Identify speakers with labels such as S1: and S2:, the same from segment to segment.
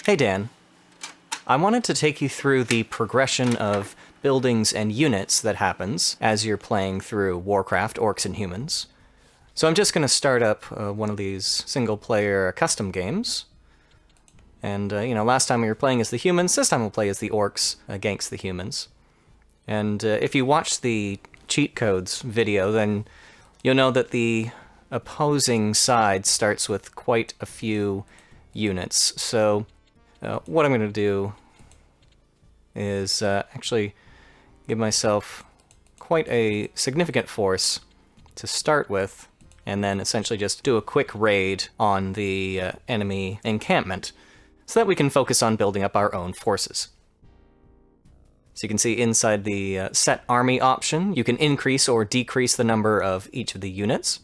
S1: Hey Dan, I wanted to take you through the progression of buildings and units that happens as you're playing through Warcraft, Orcs and Humans. So I'm just going to start up one of these single-player custom games. And, last time we were playing as the humans, this time we'll play as the orcs against the humans. And if you watch the cheat codes video, then you'll know that the opposing side starts with quite a few units. So what I'm going to do is actually give myself quite a significant force to start with, and then essentially just do a quick raid on the enemy encampment, so that we can focus on building up our own forces. So you can see inside the set army option, you can increase or decrease the number of each of the units.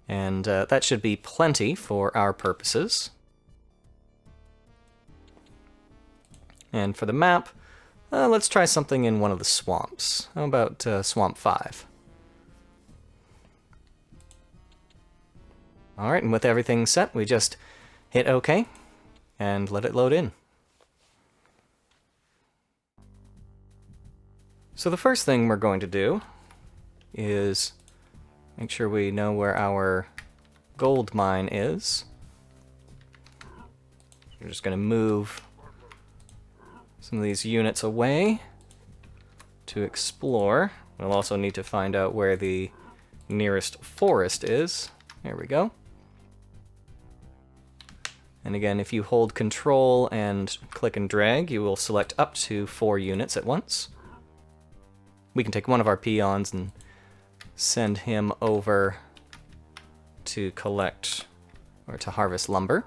S1: And that should be plenty for our purposes. And for the map, let's try something in one of the swamps. How about Swamp 5? Alright, and with everything set, we just hit OK and let it load in. So the first thing we're going to do is make sure we know where our gold mine is. We're just going to move some of these units away to explore. We'll also need to find out where the nearest forest is. There we go. And again, if you hold Control and click and drag, you will select up to 4 units at once. We can take one of our peons and send him over to collect or to harvest lumber.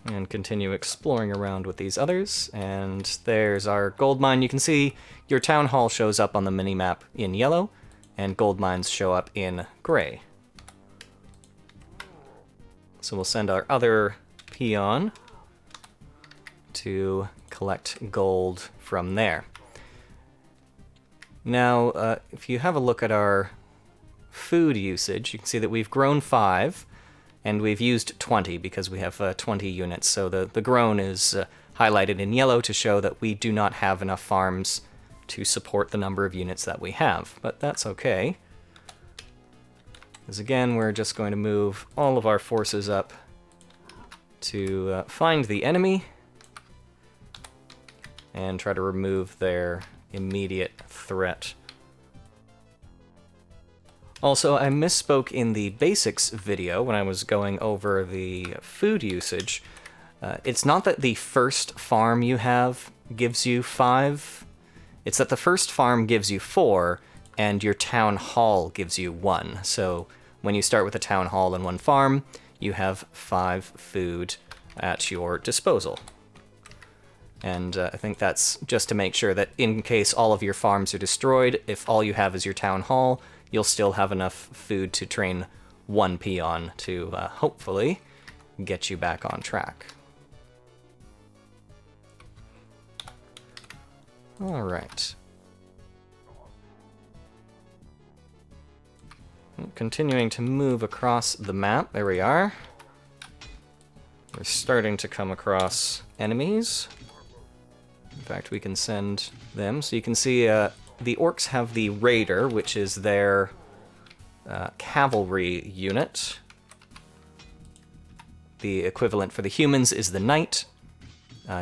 S1: And continue exploring around with these others. And there's our gold mine. You can see your town hall shows up on the minimap in yellow, and gold mines show up in gray. So we'll send our other peon to collect gold from there. Now, if you have a look at our food usage, you can see that we've grown 5. And we've used 20 because we have 20 units. So the grown is highlighted in yellow to show that we do not have enough farms to support the number of units that we have. But that's okay. Because again, we're just going to move all of our forces up to find the enemy and try to remove their immediate threat. Also, I misspoke in the basics video when I was going over the food usage. It's not that the first farm you have gives you 5. It's that the first farm gives you 4, and your town hall gives you 1. So when you start with a town hall and 1 farm, you have 5 food at your disposal. And I think that's just to make sure that in case all of your farms are destroyed, if all you have is your town hall, you'll still have enough food to train 1 peon to hopefully get you back on track. All right. Continuing to move across the map. There we are. We're starting to come across enemies. In fact, we can send them. So you can see the orcs have the raider, which is their cavalry unit. The equivalent for the humans is the knight,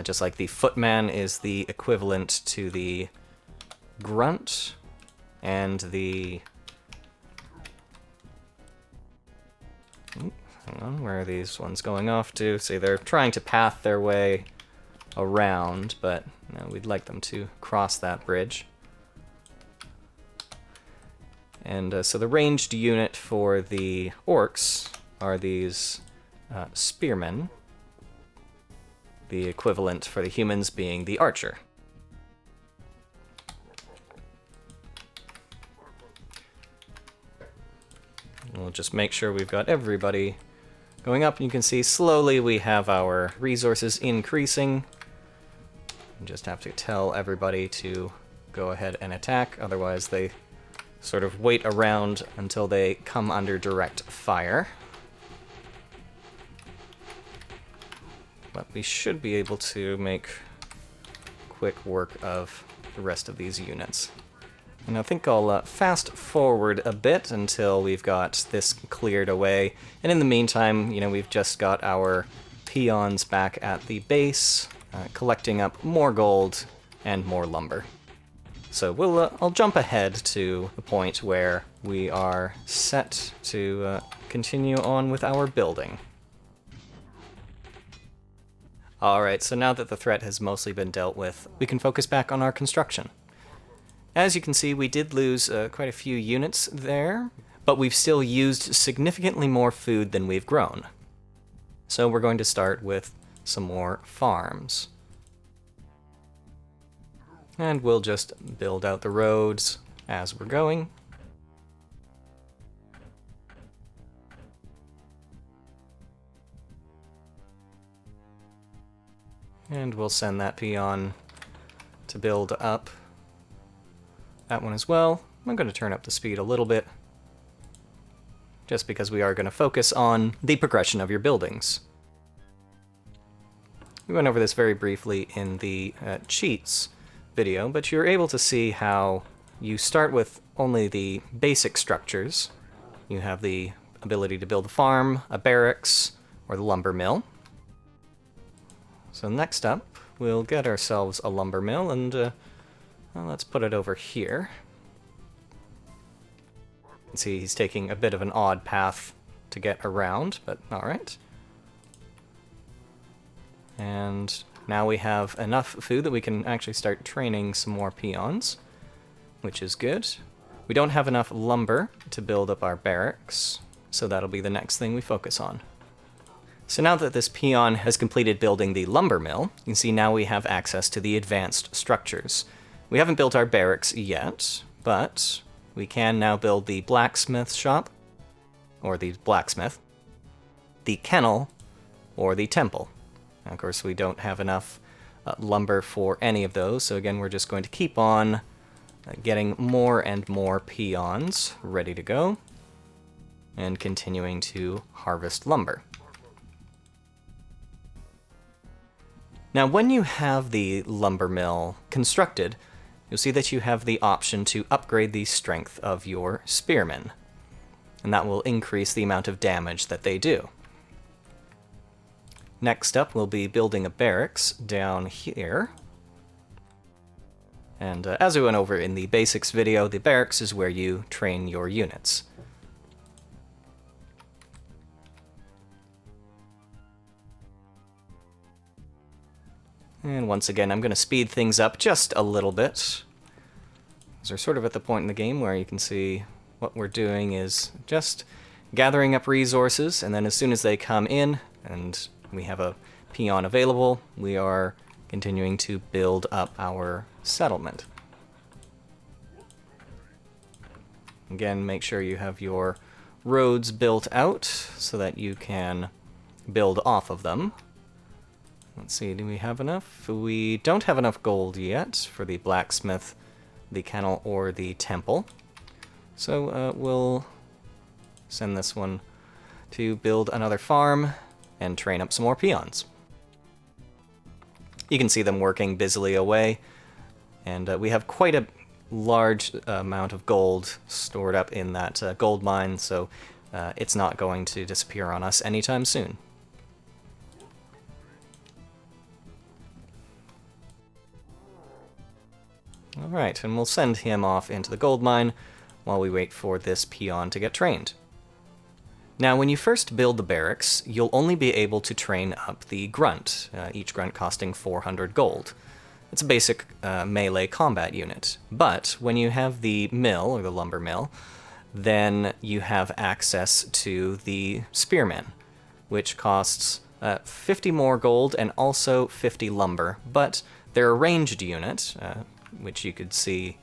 S1: just like the footman is the equivalent to the grunt, and the... hang on, where are these ones going off to? See, they're trying to path their way around, but we'd like them to cross that bridge. And so the ranged unit for the orcs are these spearmen, the equivalent for the humans being the archer. We'll just make sure we've got everybody going up, and you can see slowly we have our resources increasing. You just have to tell everybody to go ahead and attack, otherwise they sort of wait around until they come under direct fire. But we should be able to make quick work of the rest of these units. And I think I'll fast forward a bit until we've got this cleared away. And in the meantime, we've just got our peons back at the base, collecting up more gold and more lumber. So I'll jump ahead to the point where we are set to continue on with our building. Alright, so now that the threat has mostly been dealt with, we can focus back on our construction. As you can see, we did lose quite a few units there, but we've still used significantly more food than we've grown. So we're going to start with some more farms. And we'll just build out the roads as we're going. And we'll send that peon to build up that one as well. I'm going to turn up the speed a little bit, just because we are going to focus on the progression of your buildings. We went over this very briefly in the cheats video, but you're able to see how you start with only the basic structures. You have the ability to build a farm, a barracks, or the lumber mill. So next up, we'll get ourselves a lumber mill, and well, let's put it over here. You can see he's taking a bit of an odd path to get around, but alright. And now we have enough food that we can actually start training some more peons, which is good. We don't have enough lumber to build up our barracks, so that'll be the next thing we focus on. So now that this peon has completed building the lumber mill, you can see now we have access to the advanced structures. We haven't built our barracks yet, but we can now build the blacksmith shop, or the blacksmith, the kennel, or the temple. Now, of course, we don't have enough lumber for any of those, so again, we're just going to keep on getting more and more peons ready to go, and continuing to harvest lumber. Now, when you have the lumber mill constructed, you'll see that you have the option to upgrade the strength of your spearmen, and that will increase the amount of damage that they do. Next up, we'll be building a barracks down here. And as we went over in the basics video, the barracks is where you train your units. And once again, I'm going to speed things up just a little bit. So we're sort of at the point in the game where you can see what we're doing is just gathering up resources, and then as soon as they come in and we have a peon available, we are continuing to build up our settlement. Again, make sure you have your roads built out so that you can build off of them. Let's see, do we have enough? We don't have enough gold yet for the blacksmith, the kennel, or the temple. So we'll send this one to build another farm and train up some more peons. You can see them working busily away, and we have quite a large amount of gold stored up in that gold mine, so it's not going to disappear on us anytime soon. Alright, and we'll send him off into the gold mine while we wait for this peon to get trained. Now, when you first build the barracks, you'll only be able to train up the grunt, each grunt costing 400 gold. It's a basic melee combat unit, but when you have the mill, or the lumber mill, then you have access to the spearmen, which costs 50 more gold and also 50 lumber, but they're a ranged unit, which you could see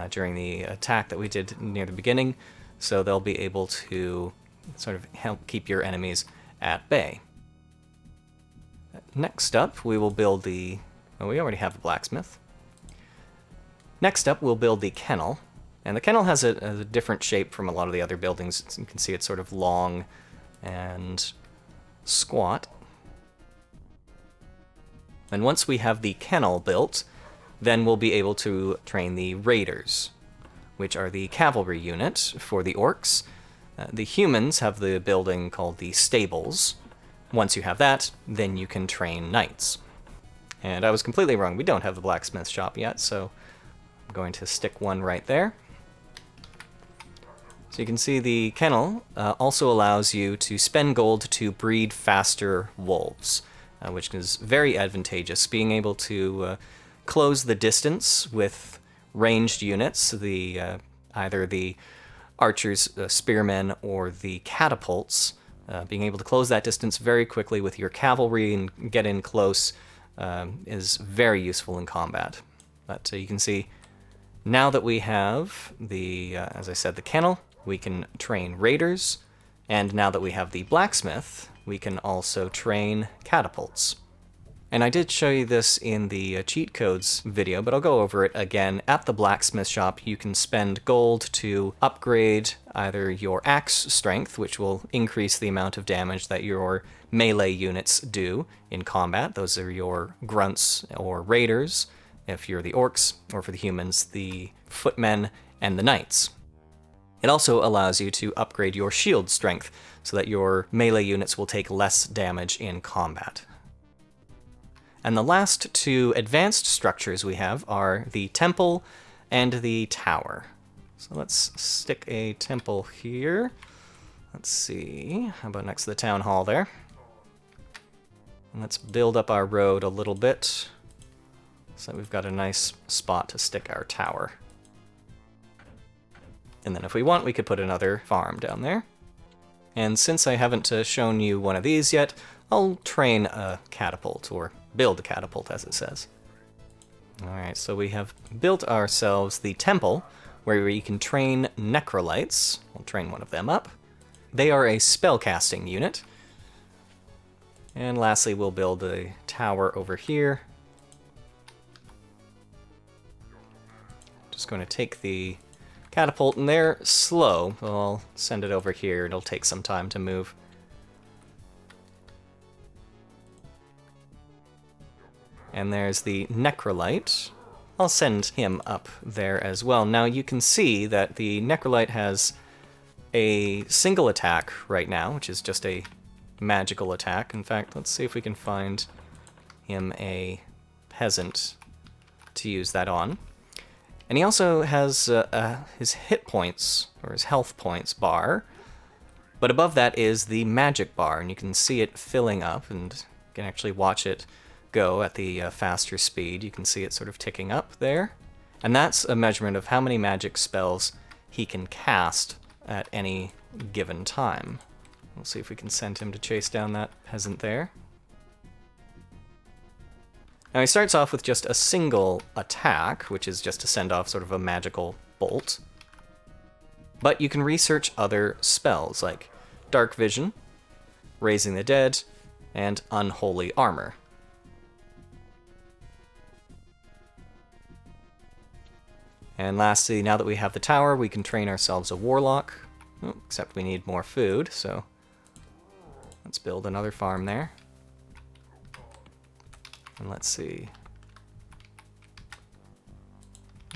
S1: during the attack that we did near the beginning, so they'll be able to sort of help keep your enemies at bay. Next up, we will build the... well, we already have a blacksmith. Next up, we'll build the kennel, And the kennel has a different shape from a lot of the other buildings. You can see it's sort of long and squat. And once we have the kennel built, then we'll be able to train the raiders, which are the cavalry unit for the orcs. The humans have the building called the stables. Once you have that, then you can train knights. And I was completely wrong. We don't have the blacksmith shop yet, so I'm going to stick one right there. So you can see the kennel also allows you to spend gold to breed faster wolves, which is very advantageous. Being able to close the distance with ranged units, either the archers, spearmen, or the catapults, being able to close that distance very quickly with your cavalry and get in close is very useful in combat. But you can see now that we have as I said, the kennel, we can train raiders, and now that we have the blacksmith, we can also train catapults. And I did show you this in the cheat codes video, but I'll go over it again. At the blacksmith shop, you can spend gold to upgrade either your axe strength, which will increase the amount of damage that your melee units do in combat. Those are your grunts or raiders, if you're the orcs, or for the humans, the footmen and the knights. It also allows you to upgrade your shield strength so that your melee units will take less damage in combat. And the last two advanced structures we have are the temple and the tower. So let's stick a temple here. Let's see, how about next to the town hall there? And let's build up our road a little bit so that we've got a nice spot to stick our tower. And then if we want, we could put another farm down there. And since I haven't shown you one of these yet, I'll train a catapult, or build a catapult as it says. Alright, so we have built ourselves the temple, where we can train necrolytes. We'll train one of them up. They are a spellcasting unit. And lastly, we'll build a tower over here. Just going to take the catapult, and they're slow. I'll send it over here. It'll take some time to move. And there's the necrolyte. I'll send him up there as well. Now you can see that the necrolyte has a single attack right now, which is just a magical attack. In fact, let's see if we can find him a peasant to use that on. And he also has his hit points, or his health points bar, but above that is the magic bar, and you can see it filling up, and you can actually watch it go at the faster speed. You can see it sort of ticking up there, and that's a measurement of how many magic spells he can cast at any given time. We'll see if we can send him to chase down that peasant there. Now he starts off with just a single attack, which is just to send off sort of a magical bolt. But you can research other spells like Dark Vision, Raising the Dead, and Unholy Armor. And lastly, now that we have the tower, we can train ourselves a Warlock. Oh, except we need more food, so let's build another farm there. And let's see.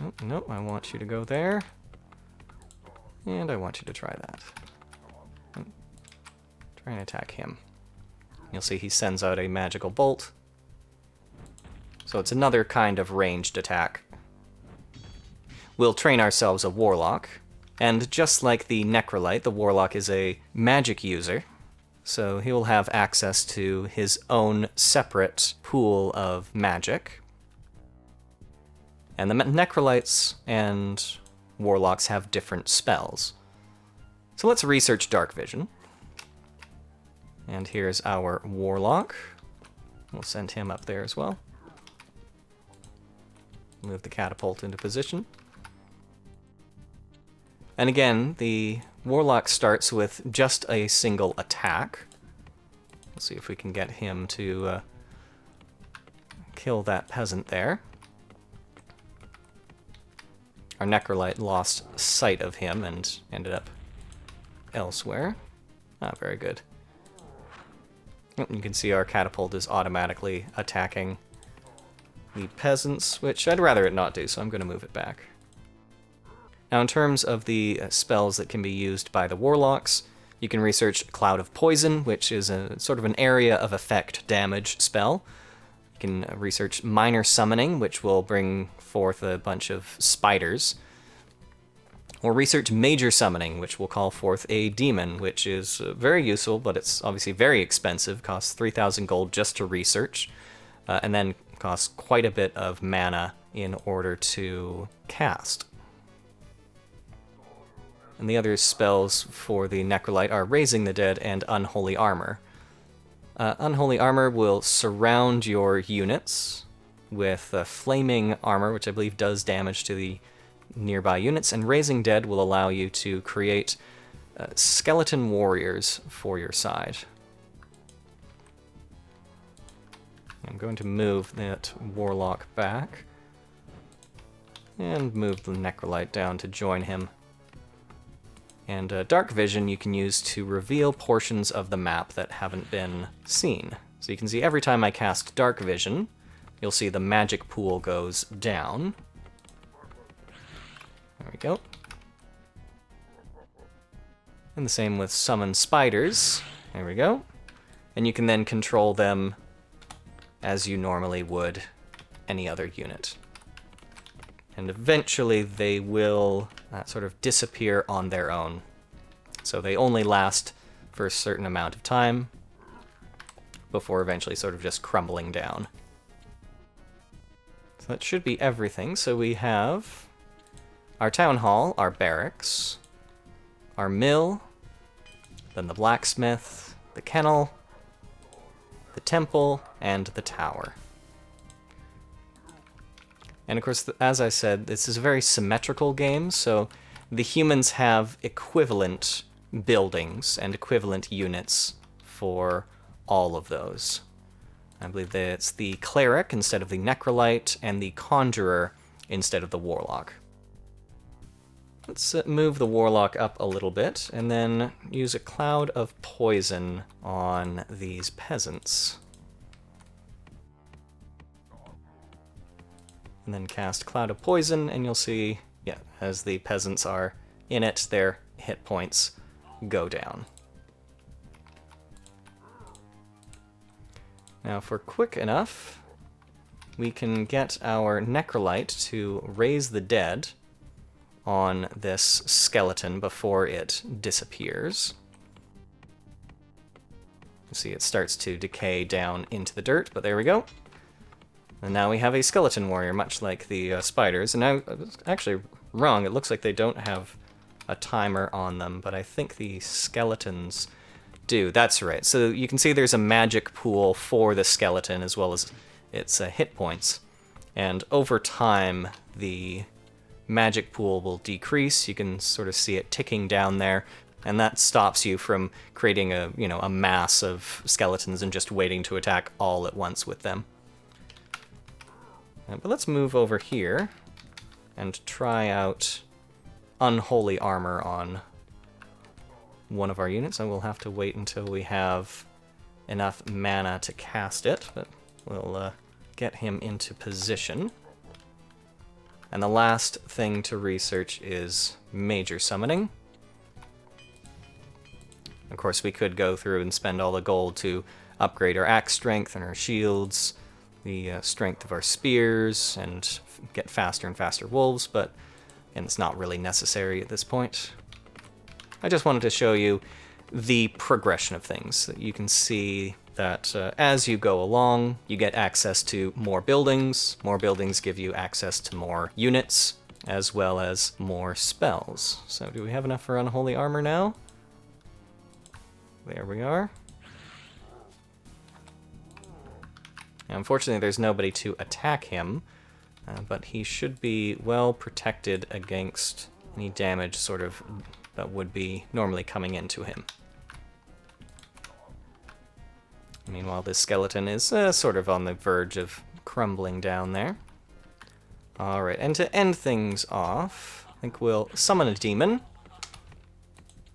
S1: Oh, nope, I want you to go there. And I want you to try that. Try and attack him. You'll see he sends out a magical bolt. So it's another kind of ranged attack. We'll train ourselves a Warlock. And just like the Necrolyte, the Warlock is a magic user. So he will have access to his own separate pool of magic. And the Necrolytes and Warlocks have different spells. So let's research Dark Vision. And here's our Warlock. We'll send him up there as well. Move the catapult into position. And again, the Warlock starts with just a single attack. Let's see if we can get him to kill that peasant there. Our Necrolite lost sight of him and ended up elsewhere. Ah, very good. You can see our catapult is automatically attacking the peasants, which I'd rather it not do, so I'm going to move it back. Now, in terms of the spells that can be used by the warlocks, you can research Cloud of Poison, which is a sort of an area of effect damage spell. You can research Minor Summoning, which will bring forth a bunch of spiders. Or research Major Summoning, which will call forth a demon, which is very useful, but it's obviously very expensive, costs 3,000 gold just to research, and then costs quite a bit of mana in order to cast. And the other spells for the Necrolite are Raising the Dead and Unholy Armor. Unholy Armor will surround your units with Flaming Armor, which I believe does damage to the nearby units, and Raising Dead will allow you to create skeleton warriors for your side. I'm going to move that warlock back and move the Necrolite down to join him. And Dark Vision you can use to reveal portions of the map that haven't been seen. So you can see every time I cast Dark Vision, you'll see the magic pool goes down. There we go. And the same with Summon Spiders. There we go. And you can then control them as you normally would any other unit. And eventually they will sort of disappear on their own. So they only last for a certain amount of time before eventually sort of just crumbling down. So that should be everything. So we have our town hall, our barracks, our mill, then the blacksmith, the kennel, the temple, and the tower. And of course, as I said, this is a very symmetrical game, so the humans have equivalent buildings and equivalent units for all of those. I believe that it's the cleric instead of the necrolite, and the conjurer instead of the warlock. Let's move the warlock up a little bit, and then use a cloud of poison on these peasants. And then cast Cloud of Poison, and you'll see, yeah, as the peasants are in it, their hit points go down. Now, if we're quick enough, we can get our Necrolite to raise the dead on this skeleton before it disappears. You see it starts to decay down into the dirt, but there we go. And now we have a skeleton warrior, much like the spiders. And now, I was actually wrong, it looks like they don't have a timer on them, but I think the skeletons do. That's right. So you can see there's a magic pool for the skeleton as well as its hit points. And over time, the magic pool will decrease. You can sort of see it ticking down there, and that stops you from creating a mass of skeletons and just waiting to attack all at once with them. But let's move over here and try out Unholy Armor on one of our units, and we'll have to wait until we have enough mana to cast it, but we'll get him into position. And the last thing to research is Major Summoning. Of course, we could go through and spend all the gold to upgrade our axe strength and our shields, the strength of our spears, and get faster and faster wolves, but it's not really necessary at this point. I just wanted to show you the progression of things. You can see that as you go along, you get access to more buildings. More buildings give you access to more units, as well as more spells. So do we have enough for Unholy Armor now? There we are. Now, unfortunately, there's nobody to attack him, but he should be well protected against any damage sort of that would be normally coming into him. Meanwhile, this skeleton is sort of on the verge of crumbling down there. Alright, and to end things off, I think we'll summon a demon.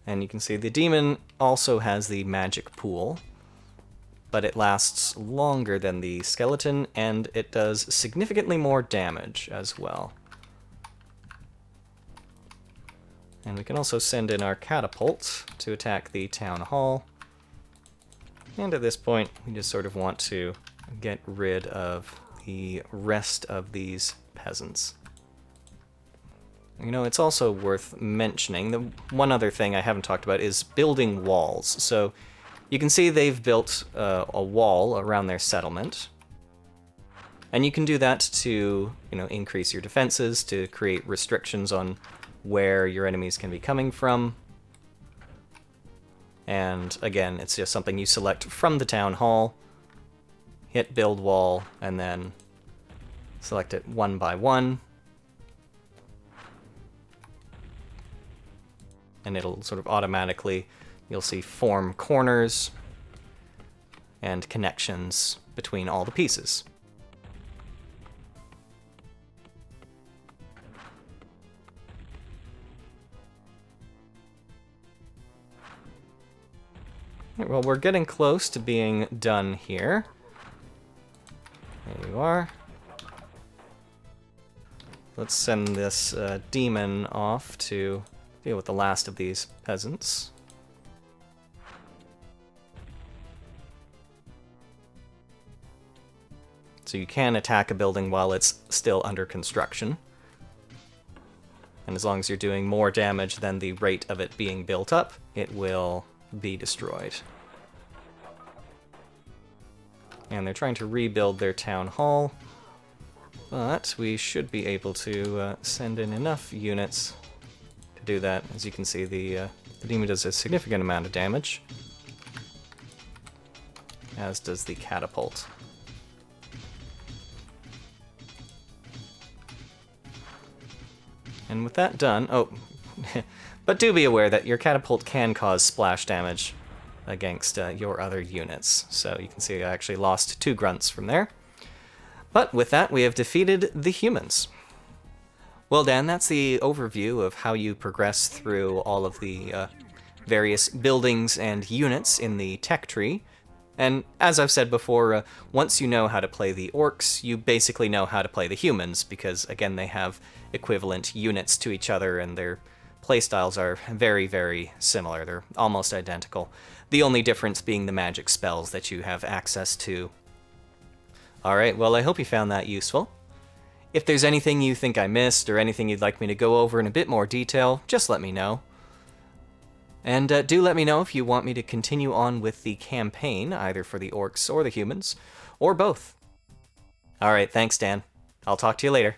S1: And you can see the demon also has the magic pool, but it lasts longer than the skeleton, and it does significantly more damage as well. And we can also send in our catapult to attack the town hall. And at this point, we just sort of want to get rid of the rest of these peasants. You know, it's also worth mentioning, the one other thing I haven't talked about is building walls. So you can see they've built a wall around their settlement. And you can do that to, increase your defenses, to create restrictions on where your enemies can be coming from. And again, it's just something you select from the town hall, hit build wall, and then select it one by one. And it'll sort of automatically, you'll see form corners and connections between all the pieces. Well, we're getting close to being done here. There you are. Let's send this demon off to deal with the last of these peasants. So you can attack a building while it's still under construction. And as long as you're doing more damage than the rate of it being built up, it will be destroyed. And they're trying to rebuild their town hall, but we should be able to send in enough units to do that. As you can see, the demon does a significant amount of damage, as does the catapult. And with that done, but do be aware that your catapult can cause splash damage against your other units. So you can see I actually lost 2 grunts from there. But with that, we have defeated the humans. Well, Dan, that's the overview of how you progress through all of the various buildings and units in the tech tree. And as I've said before, once you know how to play the orcs, you basically know how to play the humans, because again, they have equivalent units to each other, and their playstyles are very, very similar. They're almost identical. The only difference being the magic spells that you have access to. Alright, well, I hope you found that useful. If there's anything you think I missed, or anything you'd like me to go over in a bit more detail, just let me know. And do let me know if you want me to continue on with the campaign, either for the orcs or the humans, or both. Alright, thanks, Dan. I'll talk to you later.